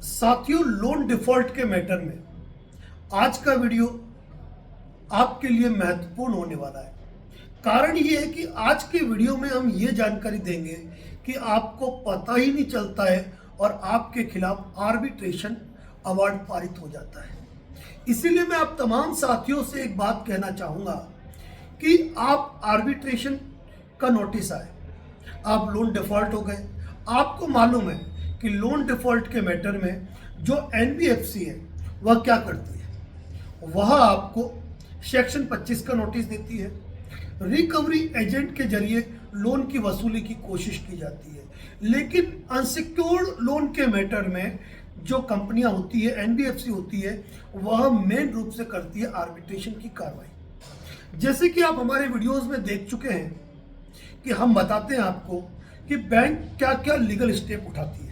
साथियों, loan default के matter में आज का वीडियो आपके लिए महत्वपूर्ण होने वाला है। कारण ये है कि आज के वीडियो में हम ये जानकारी देंगे कि आपको पता ही नहीं चलता है और आपके खिलाफ आर्बिट्रेशन अवार्ड पारित हो जाता है। इसीलिए मैं आप तमाम साथियों से एक बात कहना चाहूँगा कि आप आर्बिट्रेशन का नोटिस आए, आप लोन डिफॉल्ट हो गए, आपको मालूम है कि लोन डिफॉल्ट के मैटर में जो एनबीएफसी है वह क्या करती है, वह आपको सेक्शन 25 का नोटिस देती है। रिकवरी एजेंट के जरिए लोन की वसूली की कोशिश की जाती है, लेकिन अनसिक्योर्ड लोन के मैटर में जो कंपनियां होती है, एनबीएफसी होती है, वह मेन रूप से करती है आर्बिट्रेशन की कार्रवाई। जैसे कि आप हमारे वीडियोस में देख चुके हैं कि हम बताते हैं आपको कि बैंक क्या क्या लीगल स्टेप उठाती है।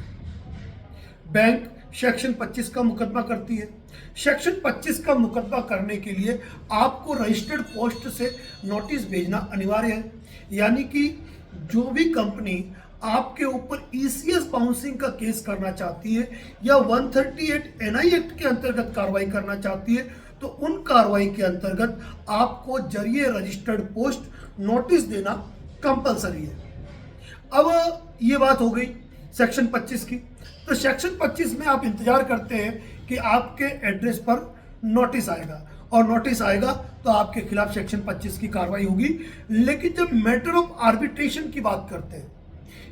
बैंक सेक्शन 25 का मुकदमा करती है। सेक्शन 25 का मुकदमा करने के लिए आपको रजिस्टर्ड पोस्ट से नोटिस भेजना अनिवार्य है। यानी कि जो भी कंपनी आपके ऊपर ईसीएस बाउंसिंग का केस करना चाहती है या 138 एनआई एक्ट के अंतर्गत कार्रवाई करना चाहती है, तो उन कार्रवाई के अंतर्गत आपको जरिए रजिस्टर्ड पोस्ट नोटिस देना कंपलसरी है। अब ये बात हो गई सेक्शन 25 की। तो सेक्शन 25 में आप इंतजार करते हैं कि आपके एड्रेस पर नोटिस आएगा, और नोटिस आएगा तो आपके खिलाफ सेक्शन 25 की कार्रवाई होगी। लेकिन जब मैटर ऑफ आर्बिट्रेशन की बात करते हैं,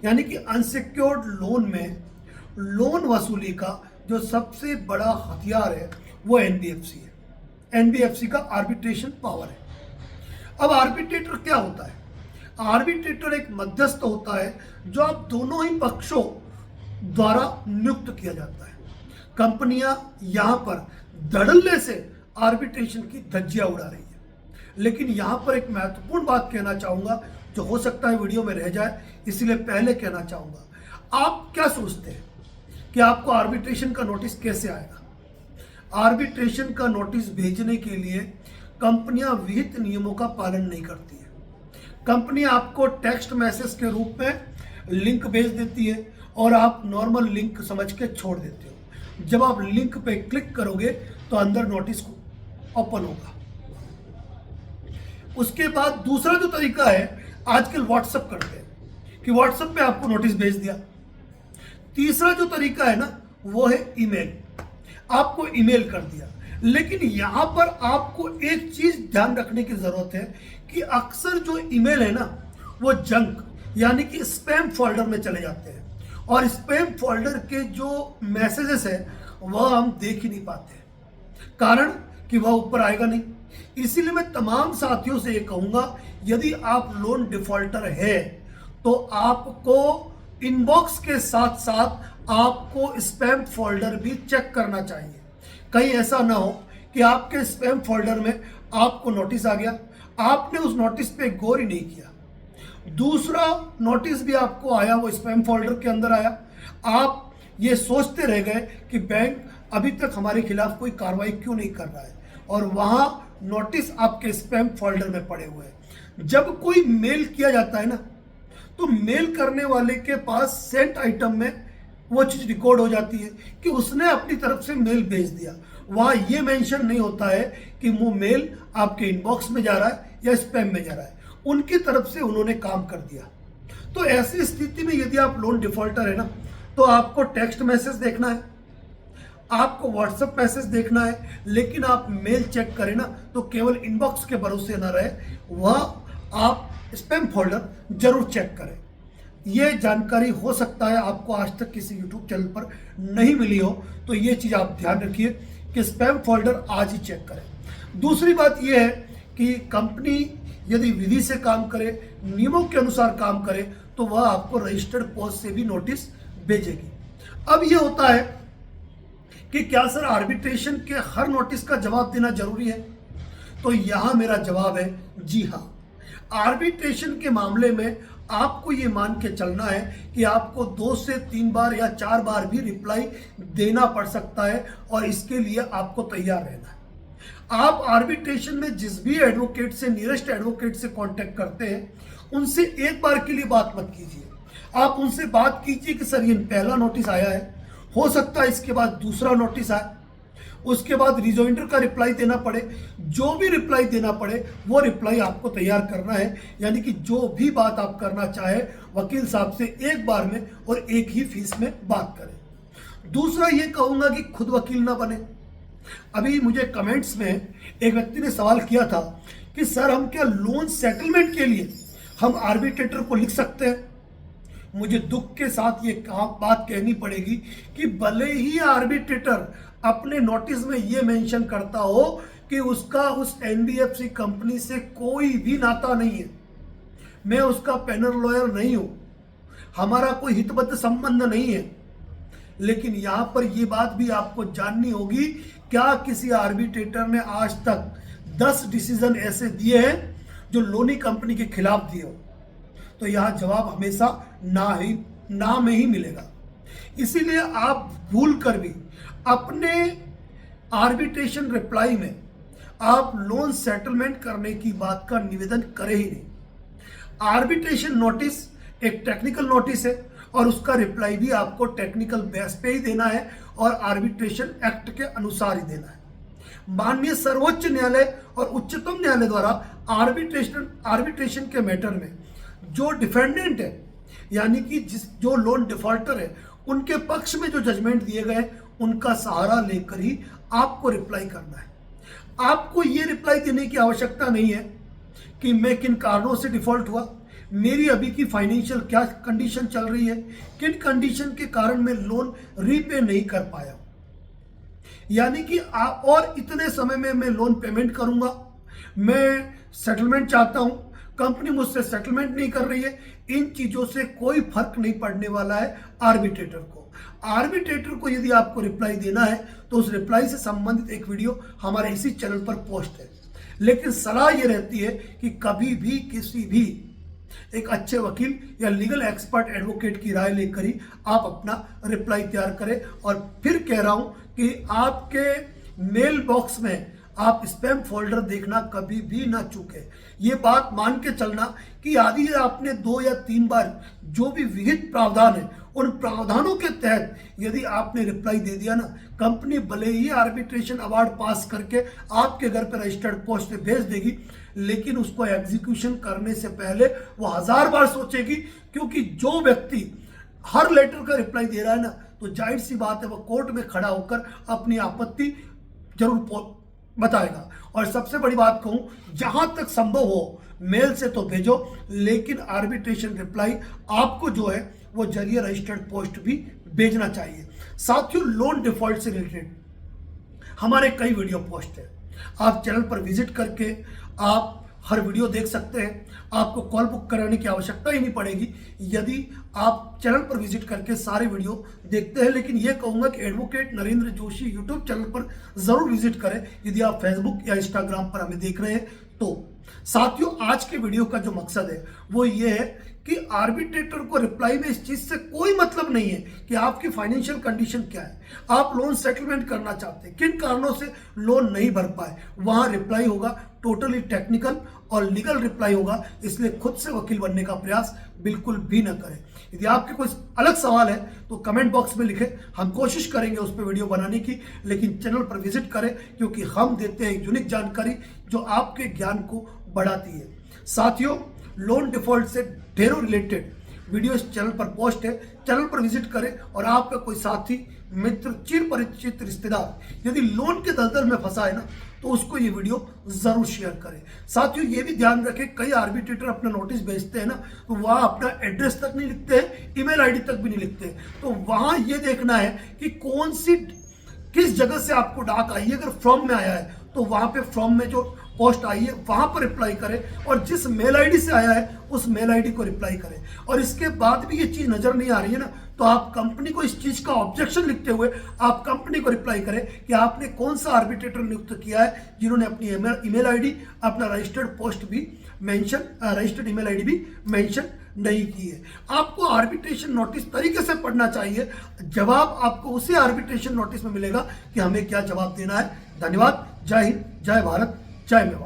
यानी कि अनसिक्योर्ड लोन में लोन वसूली का जो सबसे बड़ा हथियार है वो एनबीएफसी है। एनबीएफसी का आर्बिट्रेशन पावर है। अब आर्बिट्रेटर क्या होता है? आर्बिट्रेटर एक मध्यस्थ होता है जो आप दोनों ही पक्षों द्वारा नियुक्त किया जाता है। कंपनियां यहां पर धड़ल्ले से आर्बिट्रेशन की धज्जियां उड़ा रही है, लेकिन यहां पर एक महत्वपूर्ण बात कहना चाहूंगा जो हो सकता है वीडियो में रह जाए, इसलिए पहले कहना चाहूंगा। आप क्या सोचते हैं कि आपको आर्बिट्रेशन का नोटिस कैसे आएगा? आर्बिट्रेशन का नोटिस भेजने के लिए कंपनियां विहित नियमों का पालन नहीं करती है। कंपनी आपको टेक्स्ट मैसेज के रूप में लिंक भेज देती है और आप नॉर्मल लिंक समझ के छोड़ देते हो। जब आप लिंक पे क्लिक करोगे तो अंदर नोटिस ओपन होगा। उसके बाद दूसरा जो तरीका है, आजकल व्हाट्सएप करते हैं कि व्हाट्सएप पे आपको नोटिस भेज दिया। तीसरा जो तरीका है ना, वो है ईमेल। आपको ईमेल कर दिया। लेकिन यहां पर आपको एक चीज ध्यान रखने की जरूरत है कि अक्सर जो ईमेल है ना, वो जंक यानी कि स्पैम फोल्डर में चले जाते हैं, और स्पैम फोल्डर के जो मैसेजेस है वह हम देख ही नहीं पाते, कारण कि वह ऊपर आएगा नहीं। इसीलिए मैं तमाम साथियों से ये कहूंगा, यदि आप लोन डिफॉल्टर है तो आपको इनबॉक्स के साथ साथ आपको स्पैम फोल्डर भी चेक करना चाहिए। कहीं ऐसा ना हो कि आपके स्पैम फोल्डर में आपको नोटिस आ गया, आपने उस नोटिस पे गौर ही नहीं किया, दूसरा नोटिस भी आपको आया, वो स्पैम फोल्डर के अंदर आया, आप ये सोचते रह गए कि बैंक अभी तक हमारे खिलाफ कोई कार्रवाई क्यों नहीं कर रहा है, और वहां नोटिस आपके स्पैम फोल्डर में पड़े हुए हैं। जब कोई मेल किया जाता है ना, तो मेल करने वाले के पास सेंट आइटम में वो चीज रिकॉर्ड हो जाती है कि उसने अपनी तरफ से मेल भेज दिया। वहां ये मेंशन नहीं होता है कि वो मेल आपके इनबॉक्स में जा रहा है या स्पैम में जा रहा है, उनकी तरफ से उन्होंने काम कर दिया। तो ऐसी स्थिति में यदि आप लोन डिफॉल्टर है ना, तो आपको टेक्स्ट मैसेज देखना है, आपको व्हाट्सएप मैसेज देखना है, लेकिन आप मेल चेक करें ना तो केवल इनबॉक्स के भरोसे ना रहे, वह आप स्पैम फोल्डर जरूर चेक करें। यह जानकारी हो सकता है आपको आज तक किसी यूट्यूब चैनल पर नहीं मिली हो, तो ये चीज आप ध्यान रखिए कि स्पैम फोल्डर आज ही चेक करें। दूसरी बात यह है कि कंपनी यदि विधि से काम करे, नियमों के अनुसार काम करे, तो वह आपको रजिस्टर्ड पोस्ट से भी नोटिस भेजेगी। अब यह होता है कि क्या सर आर्बिट्रेशन के हर नोटिस का जवाब देना जरूरी है? तो यहां मेरा जवाब है जी हां। आर्बिट्रेशन के मामले में आपको ये मान के चलना है कि आपको 2 से 3 बार या 4 बार भी रिप्लाई देना पड़ सकता है, और इसके लिए आपको तैयार रहना है। आप आर्बिट्रेशन में जिस भी एडवोकेट से, नियरेस्ट एडवोकेट से कांटेक्ट करते हैं, उनसे एक बार के लिए बात मत कीजिए। आप उनसे बात कीजिए कि सर ये पहला नोटिस आया है, हो सकता है इसके बाद दूसरा नोटिस आए, उसके बाद रिजोइंडर का रिप्लाई देना पड़े। जो भी रिप्लाई देना पड़े वो रिप्लाई आपको तैयार करना है, यानी कि जो भी बात आप करना चाहे वकील साहब से एक बार में और एक ही फीस में बात करें। दूसरा ये कहूंगा कि खुद वकील ना बने। अभी मुझे कमेंट्स में एक व्यक्ति ने सवाल किया था कि सर हम क्या लोन सेटलमेंट के लिए हम आर्बिट्रेटर को लिख सकते हैं? मुझे दुख के साथ ये बात कहनी पड़ेगी कि भले ही आर्बिट्रेटर अपने नोटिस में ये मेंशन करता हो कि उसका उस एनबीएफसी कंपनी से कोई भी नाता नहीं है, मैं उसका पैनल लॉयर नहीं हूं, हमारा कोई हितबद्ध संबंध नहीं है, लेकिन यहां पर यह बात भी आपको जाननी होगी, क्या किसी आर्बिट्रेटर ने आज तक 10 डिसीजन ऐसे दिए हैं जो लोनी कंपनी के खिलाफ दिए हो? तो यहां जवाब हमेशा ना में ही मिलेगा। इसीलिए आप भूल कर भी अपने आर्बिट्रेशन रिप्लाई में आप लोन सेटलमेंट करने की बात का निवेदन करें ही नहीं। आर्बिट्रेशन नोटिस एक टेक्निकल नोटिस है और उसका रिप्लाई भी आपको टेक्निकल बेस पे ही देना है और आर्बिट्रेशन एक्ट के अनुसार ही देना है। माननीय सर्वोच्च न्यायालय और उच्चतम न्यायालय द्वारा आर्बिट्रेशन के मैटर में जो डिफेंडेंट है, यानी कि जो लोन डिफॉल्टर है, उनके पक्ष में जो जजमेंट दिए गए उनका सहारा लेकर ही आपको रिप्लाई करना है। आपको ये रिप्लाई देने की आवश्यकता नहीं है कि मैं किन कारणों से डिफॉल्ट हुआ, मेरी अभी की फाइनेंशियल क्या कंडीशन चल रही है, किन कंडीशन के कारण मैं लोन रीपे नहीं कर पाया, यानी कि और इतने समय में मैं लोन पेमेंट करूंगा, मैं सेटलमेंट चाहता हूं, कंपनी मुझसे सेटलमेंट नहीं कर रही है। इन चीजों से कोई फर्क नहीं पड़ने वाला है आर्बिट्रेटर को। आर्बिट्रेटर को यदि आपको रिप्लाई देना है तो उस रिप्लाई से संबंधित एक वीडियो हमारे इसी चैनल पर पोस्ट है, लेकिन सलाह यह रहती है कि कभी भी किसी भी एक अच्छे वकील या लीगल एक्सपर्ट एडवोकेट की राय लेकर ही आप अपना रिप्लाई तैयार करें। और फिर कह रहा हूं कि आपके मेल बॉक्स में आप स्पैम फोल्डर देखना कभी भी ना चूके। ये बात मान के चलना कि यदि आपने 2 या 3 बार जो भी विहित प्रावधान है उन प्रावधानों के तहत यदि आपने रिप्लाई दे दिया ना, कंपनी भले ही आर्बिट्रेशन अवार्ड पास करके आपके घर पर रजिस्टर्ड पोस्ट पे भेज देगी, लेकिन उसको एग्जीक्यूशन करने से पहले वो 1000 बार सोचेगी, क्योंकि जो व्यक्ति हर लेटर का रिप्लाई दे रहा है ना, तो जाहिर सी बात है वो कोर्ट में खड़ा होकर अपनी आपत्ति जरूर बताएगा। और सबसे बड़ी बात कहूं, जहां तक संभव हो मेल से तो भेजो, लेकिन आर्बिट्रेशन रिप्लाई आपको जो है वो जरिए रजिस्टर्ड पोस्ट भी भेजना चाहिए। साथियों, लोन डिफॉल्ट से रिलेटेड हमारे कई वीडियो पोस्ट है, आप चैनल पर विजिट करके आप हर वीडियो देख सकते हैं। आपको कॉल बुक कराने की आवश्यकता ही नहीं पड़ेगी यदि आप चैनल पर विजिट करके सारे वीडियो देखते हैं। लेकिन यह कहूंगा कि advocate Narendra Joshi YouTube channel पर जरूर विजिट करें यदि आप फेसबुक या इंस्टाग्राम पर हमें देख रहे हैं तो। साथियों, आज के वीडियो का जो मकसद है वो ये है कि आर्बिट्रेटर को रिप्लाई में इस चीज से कोई मतलब नहीं है कि आपकी फाइनेंशियल कंडीशन क्या है, आप लोन सेटलमेंट करना चाहते हैं, किन कारणों से लोन नहीं भर पाए। वहां रिप्लाई होगा टोटली टेक्निकल और लीगल रिप्लाई होगा, इसलिए खुद से वकील बनने का प्रयास बिल्कुल भी न करें। यदि आपके कोई अलग सवाल है तो कमेंट बॉक्स में लिखें, हम कोशिश करेंगे उस पर वीडियो बनाने की, लेकिन चैनल पर विजिट करें क्योंकि हम देते हैं यूनिक जानकारी जो आपके ज्ञान को बढ़ाती है। साथियों, लोन डिफॉल्ट से ढेरों रिलेटेड वीडियो इस चैनल पर पोस्ट है, चैनल पर विजिट करें। और आपका कोई साथी, मित्र, चिर परिचित रिश्तेदार यदि लोन के दलदल में फंसा है ना, तो उसको ये वीडियो जरूर शेयर करें। साथियों, ये भी ध्यान रखें, कई आर्बिट्रेटर अपना नोटिस भेजते हैं ना, तो वहां अपना एड्रेस तक नहीं लिखते हैं, ईमेल आईडी तक भी नहीं लिखते, तो वहां ये देखना है कि किस जगह से आपको डाक आई है। अगर फ्रॉम में आया है तो वहां पे फ्रॉम में जो पोस्ट आई है वहां पर रिप्लाई करें, और जिस मेल आईडी से आया है उस मेल आईडी को रिप्लाई करें। और इसके बाद भी ये चीज नजर नहीं आ रही है ना, तो आप कंपनी को इस चीज का ऑब्जेक्शन लिखते हुए आप कंपनी को रिप्लाई करें कि आपने कौन सा आर्बिट्रेटर नियुक्त किया है जिन्होंने अपनी ईमेल आईडी, अपना रजिस्टर्ड पोस्ट भी मेंशन, रजिस्टर्ड ईमेल आईडी भी मेंशन नहीं की है। आपको आर्बिट्रेशन नोटिस तरीके से पढ़ना चाहिए, जवाब आपको उसी आर्बिट्रेशन नोटिस में मिलेगा कि हमें क्या जवाब देना है। धन्यवाद। जय हिंद, जय भारत, जय मेवाड़।